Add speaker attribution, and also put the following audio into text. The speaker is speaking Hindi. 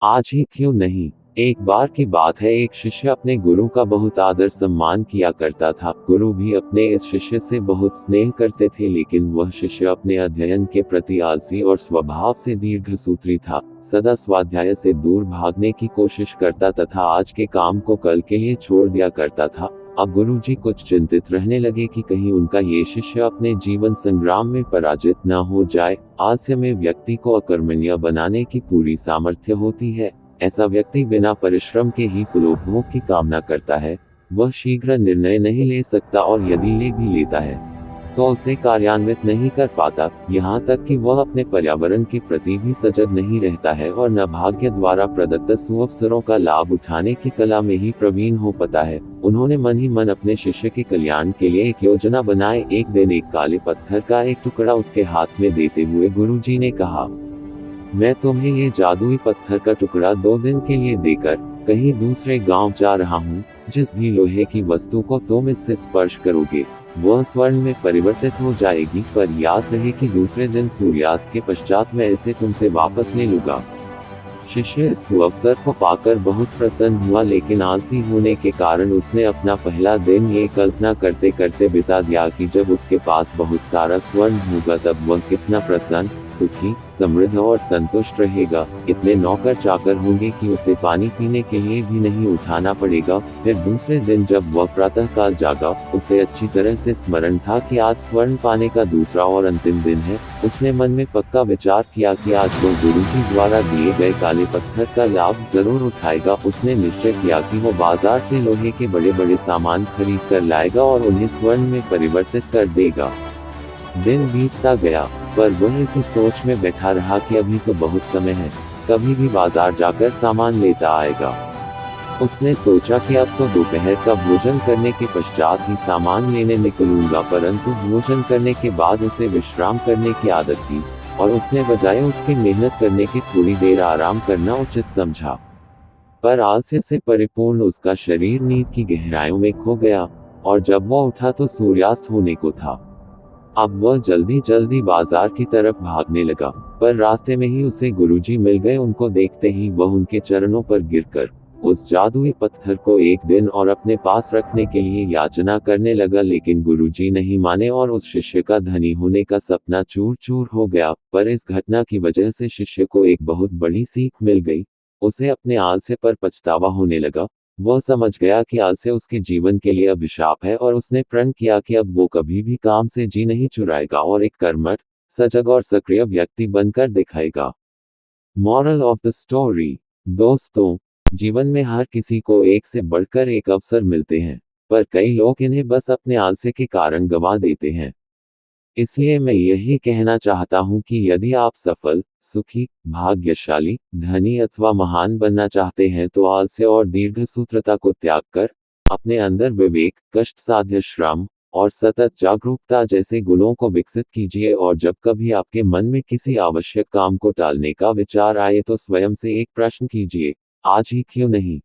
Speaker 1: आज ही क्यों नहीं। एक बार की बात है, एक शिष्य अपने गुरु का बहुत आदर सम्मान किया करता था। गुरु भी अपने इस शिष्य से बहुत स्नेह करते थे, लेकिन वह शिष्य अपने अध्ययन के प्रति आलसी और स्वभाव से दीर्घसूत्री था। सदा स्वाध्याय से दूर भागने की कोशिश करता तथा आज के काम को कल के लिए छोड़ दिया करता था। अब गुरुजी कुछ चिंतित रहने लगे कि कहीं उनका ये शिष्य अपने जीवन संग्राम में पराजित न हो जाए। आलस्य में व्यक्ति को अकर्मण्य बनाने की पूरी सामर्थ्य होती है। ऐसा व्यक्ति बिना परिश्रम के ही फलोपभोग की कामना करता है। वह शीघ्र निर्णय नहीं ले सकता और यदि ले भी लेता है तो उसे कार्यान्वित नहीं कर पाता। यहाँ तक कि वह अपने पर्यावरण के प्रति भी सजग नहीं रहता है और न भाग्य द्वारा प्रदत्त सुअवसरों का लाभ उठाने की कला में ही प्रवीण हो पाता है। उन्होंने मन ही मन अपने शिष्य के कल्याण के लिए एक योजना बनाई। एक दिन एक काले पत्थर का एक टुकड़ा उसके हाथ में देते हुए गुरुजी ने कहा, मैं तुम्हें ये जादुई पत्थर का टुकड़ा 2 दिन के लिए देकर कहीं दूसरे गांव जा रहा हूँ। जिस भी लोहे की वस्तु को तुम इससे स्पर्श करोगे वह स्वर्ण में परिवर्तित हो जाएगी, पर याद रहे कि दूसरे दिन सूर्यास्त के पश्चात मैं इसे तुमसे वापस ले लूंगा। शिष्य इस सुअवसर को पाकर बहुत प्रसन्न हुआ, लेकिन आलसी होने के कारण उसने अपना पहला दिन ये कल्पना करते करते बिता दिया कि जब उसके पास बहुत सारा स्वर्ण होगा तब वह कितना प्रसन्न, सुखी, समृद्ध और संतुष्ट रहेगा। इतने नौकर चाकर होंगे कि उसे पानी पीने के लिए भी नहीं उठाना पड़ेगा। फिर दूसरे दिन जब वह प्रातःकाल जागा, उसे अच्छी तरह से स्मरण था कि आज स्वर्ण पाने का दूसरा और अंतिम दिन है। उसने मन में पक्का विचार किया कि आज वो गुरुजी द्वारा दिए गए काले पत्थर का लाभ जरूर उठाएगा। उसने निश्चय किया कि वो बाजार से लोहे के बड़े बड़े सामान खरीद कर लाएगा और उन्हें स्वर्ण में परिवर्तित कर देगा। दिन बीतता गया, पर वह इसी सोच में बैठा रहा कि अभी तो बहुत समय है, कभी भी बाजार जाकर सामान लेता आएगा। उसने सोचा कि अब तो दोपहर का भोजन करने के पश्चात ही सामान लेने निकलूंगा, परंतु भोजन करने के बाद उसे विश्राम करने की आदत थी और उसने बजाय उठ के मेहनत करने की थोड़ी देर आराम करना उचित समझा। पर आलस्य से परिपूर्ण उसका शरीर नींद की गहराइयों में खो गया और जब वह उठा तो सूर्यास्त होने को था। अब वह जल्दी जल्दी बाजार की तरफ भागने लगा, पर रास्ते में ही उसे गुरुजी मिल गए। उनको देखते ही वह उनके चरणों पर गिरकर उस जादुई पत्थर को एक दिन और अपने पास रखने के लिए याचना करने लगा, लेकिन गुरुजी नहीं माने और उस शिष्य का धनी होने का सपना चूर चूर हो गया। पर इस घटना की वजह से शिष्य को एक बहुत बड़ी सीख मिल गई। उसे अपने आलस्य पर पछतावा होने लगा। वह समझ गया कि आलस्य उसके जीवन के लिए अभिशाप है और उसने प्रण किया कि अब वो कभी भी काम से जी नहीं चुराएगा और एक कर्मठ, सजग और सक्रिय व्यक्ति बनकर दिखाएगा। Moral of the story. दोस्तों, जीवन में हर किसी को एक से बढ़कर एक अवसर मिलते हैं, पर कई लोग इन्हें बस अपने आलस्य के कारण गंवा देते हैं। इसलिए मैं यही कहना चाहता हूं कि यदि आप सफल, सुखी, भाग्यशाली, धनी अथवा महान बनना चाहते हैं तो आलस्य और दीर्घसूत्रता को त्याग कर अपने अंदर विवेक, कष्ट साध्य श्रम और सतत जागरूकता जैसे गुणों को विकसित कीजिए। और जब कभी आपके मन में किसी आवश्यक काम को टालने का विचार आए तो स्वयं से एक प्रश्न कीजिए, आज ही क्यों नहीं।